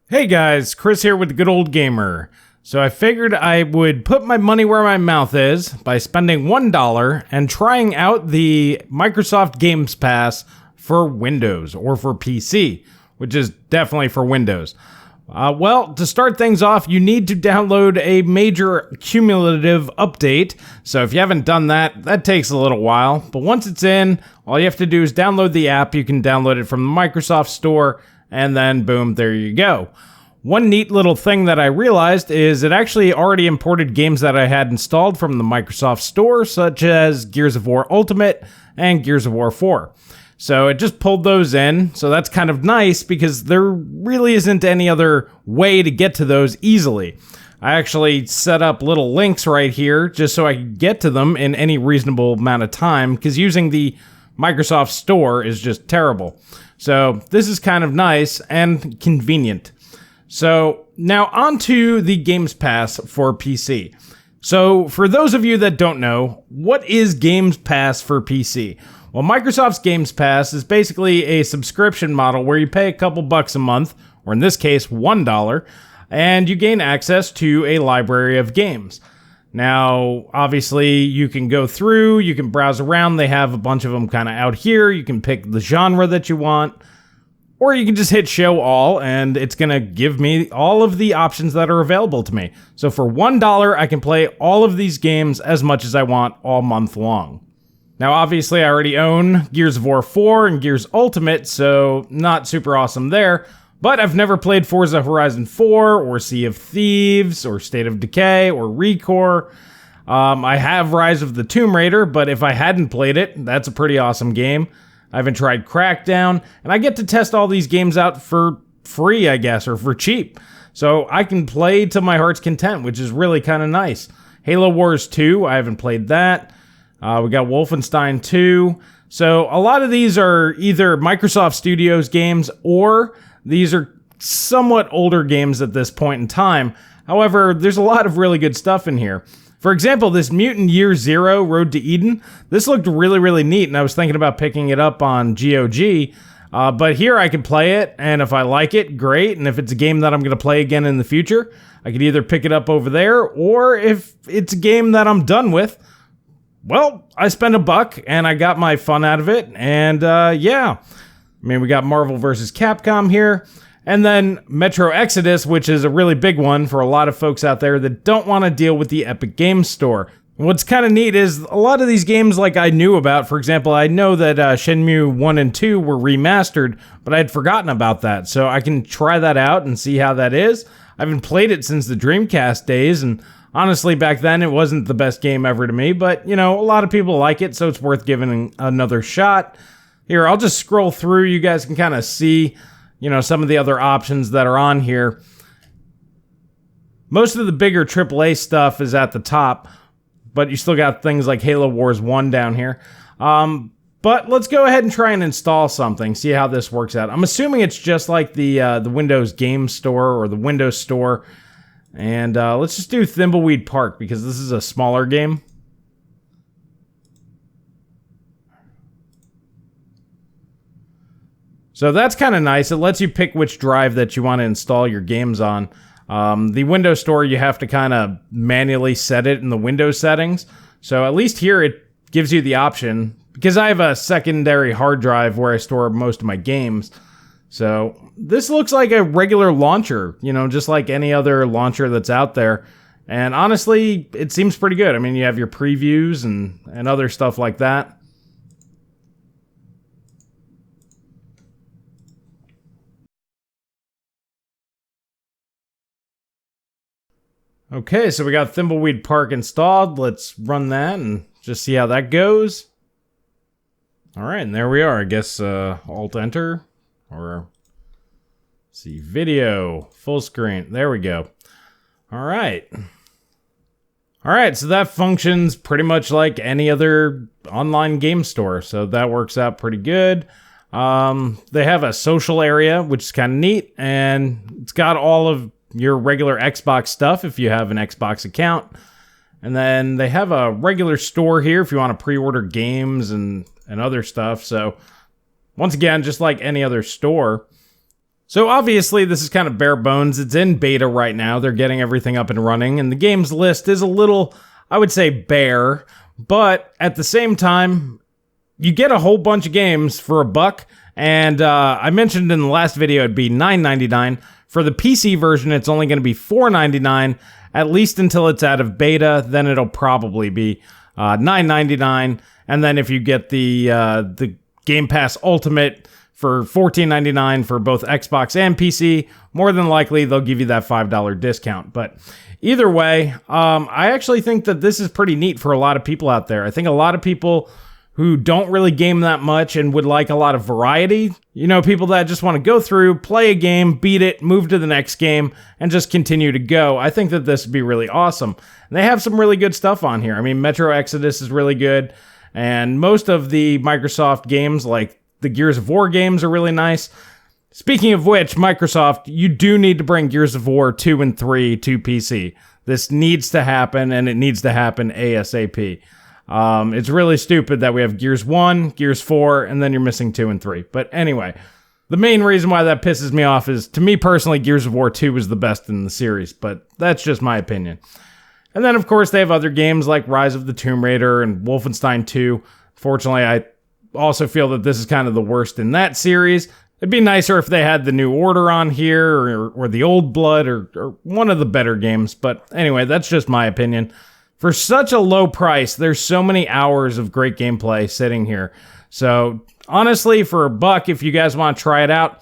Hey guys, Chris here with theGoodOldGamer. So I figured I would put my money where my mouth is by spending $1 and trying out the Microsoft Games Pass for Windows or for PC, which is definitely for Windows. Well, to start things off, you need to download a major cumulative update. So if you haven't done that, that takes a little while. But once it's in, all you have to do is download the app. You can download it from the Microsoft Store, and then boom, there you go. One neat little thing that I realized is it actually already imported games that I had installed from the Microsoft Store, such as Gears of War Ultimate and Gears of War 4. So it just pulled those in, so that's kind of nice because there really isn't any other way to get to those easily. I actually set up little links right here just so I could get to them in any reasonable amount of time, because using the Microsoft Store is just terrible. So this is kind of nice and convenient. So now on to the Games Pass for PC. So for those of you that don't know, what is Games Pass for PC? Well, Microsoft's Games Pass is basically a subscription model where you pay a couple bucks a month, or in this case, $1, and you gain access to a library of games. Now, obviously, you can go through, you can browse around. They have a bunch of them kind of out here. You can pick the genre that you want, or you can just hit show all, and it's going to give me all of the options that are available to me. So for $1, I can play all of these games as much as I want all month long. Now, obviously, I already own Gears of War 4 and Gears Ultimate, so not super awesome there. But I've never played Forza Horizon 4, or Sea of Thieves, or State of Decay, or ReCore. I have Rise of the Tomb Raider, but if I hadn't played it, that's a pretty awesome game. I haven't tried Crackdown, and I get to test all these games out for free, I guess, or for cheap. So I can play to my heart's content, which is really kind of nice. Halo Wars 2, I haven't played that. We got Wolfenstein 2. So a lot of these are either Microsoft Studios games, or these are somewhat older games at this point in time. However, there's a lot of really good stuff in here. For example, this Mutant Year Zero Road to Eden, this looked really, really neat, and I was thinking about picking it up on GOG. But here I can play it, and if I like it, great. And if it's a game that I'm going to play again in the future, I could either pick it up over there, or if it's a game that I'm done with, well, I spent $1 and I got my fun out of it. And yeah, I mean, we got Marvel vs. Capcom here. And then Metro Exodus, which is a really big one for a lot of folks out there that don't want to deal with the Epic Games Store. What's kind of neat is a lot of these games like I knew about. For example, I know that Shenmue 1 and 2 were remastered, but I had forgotten about that. So I can try that out and see how that is. I haven't played it since the Dreamcast days, and honestly, back then it wasn't the best game ever to me, but you know, a lot of people like it, so it's worth giving another shot. Here, I'll just scroll through. You guys can kind of see, you know, some of the other options that are on here. Most of the bigger AAA stuff is at the top, but you still got things like Halo Wars 1 down here. But let's go ahead and try and install something, see how this works out. I'm assuming it's just like the Windows Game Store or the Windows Store. And let's just do Thimbleweed Park because this is a smaller game. So that's kind of nice. It lets you pick which drive that you want to install your games on. The Windows Store, you have to kind of manually set it in the Windows settings. So at least here it gives you the option, because I have a secondary hard drive where I store most of my games. So this looks like a regular launcher, you know, just like any other launcher that's out there. And honestly, it seems pretty good. I mean, you have your previews and other stuff like that. Okay, so we got Thimbleweed Park installed. Let's run that and just see how that goes. All right, and there we are. I guess Alt-Enter, or see, video, full screen. There we go. All right. All right, so that functions pretty much like any other online game store, so that works out pretty good. They have a social area, which is kind of neat, and it's got all of your regular Xbox stuff if you have an Xbox account. And then they have a regular store here if you want to pre-order games and other stuff. So once again, just like any other store. So obviously this is kind of bare bones. It's in beta right now. They're getting everything up and running, and the games list is a little, I would say, bare, but at the same time, you get a whole bunch of games for $1, and I mentioned in the last video it'd be $9.99. For the PC version, it's only going to be $4.99, at least until it's out of beta. Then it'll probably be $9.99, and then if you get the Game Pass Ultimate for $14.99 for both Xbox and PC, more than likely they'll give you that $5 discount. But either way, I actually think that this is pretty neat for a lot of people out there. I think a lot of people who don't really game that much and would like a lot of variety, you know, people that just want to go through, play a game, beat it, move to the next game, and just continue to go. I think that this would be really awesome. And they have some really good stuff on here. I mean, Metro Exodus is really good, and most of the Microsoft games, like the Gears of War games, are really nice. Speaking of which, Microsoft, you do need to bring Gears of War 2 and 3 to PC. This needs to happen, and it needs to happen ASAP. It's really stupid that we have Gears 1, Gears 4, and then you're missing 2 and 3. But anyway, the main reason why that pisses me off is, to me personally, Gears of War 2 is the best in the series, but that's just my opinion. And then, of course, they have other games like Rise of the Tomb Raider and Wolfenstein 2. Fortunately, I also feel that this is kind of the worst in that series. It'd be nicer if they had the New Order on here, or the Old Blood, or one of the better games. But anyway, that's just my opinion. For such a low price, there's so many hours of great gameplay sitting here. So honestly, for $1, if you guys want to try it out,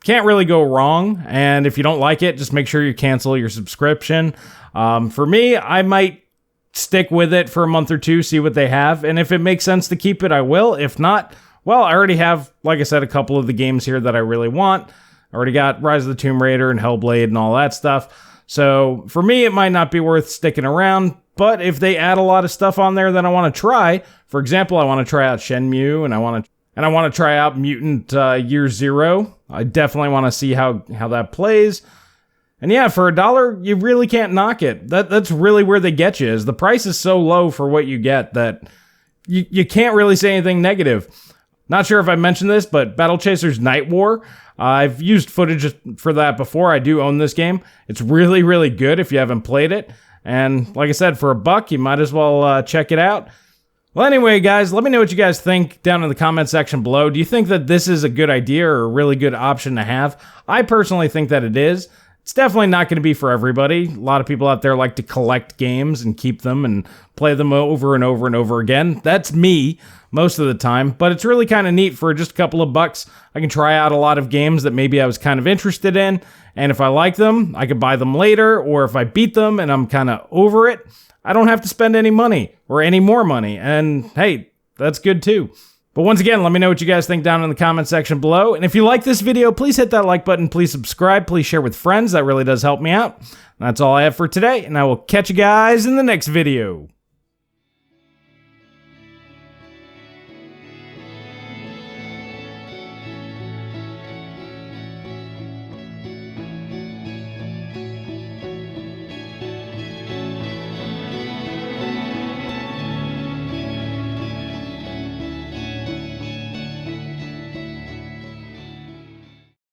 can't really go wrong. And if you don't like it, just make sure you cancel your subscription. For me, I might stick with it for a month or two, see what they have. And if it makes sense to keep it, I will. If not, well, I already have, like I said, a couple of the games here that I really want. I already got Rise of the Tomb Raider and Hellblade and all that stuff. So for me, it might not be worth sticking around. But if they add a lot of stuff on there that I want to try, for example, I want to try out Shenmue, and I want to try out Mutant Year Zero. I definitely want to see how that plays. And yeah, for $1, you really can't knock it. That's really where they get you, is the price is so low for what you get that you can't really say anything negative. Not sure if I mentioned this, but Battle Chasers Night War, I've used footage for that before. I do own this game. It's really, really good if you haven't played it. And like I said, for $1, you might as well check it out. Well, anyway, guys, let me know what you guys think down in the comment section below. Do you think that this is a good idea or a really good option to have? I personally think that it is. It's definitely not going to be for everybody. A lot of people out there like to collect games and keep them and play them over and over and over again. That's me most of the time, but it's really kind of neat. For just a couple of bucks, I can try out a lot of games that maybe I was kind of interested in, and if I like them, I could buy them later, or if I beat them and I'm kind of over it, I don't have to spend any money or any more money, and hey, that's good too. But once again, let me know what you guys think down in the comment section below, and if you like this video, please hit that like button, please subscribe, please share with friends, that really does help me out. That's all I have for today, and I will catch you guys in the next video.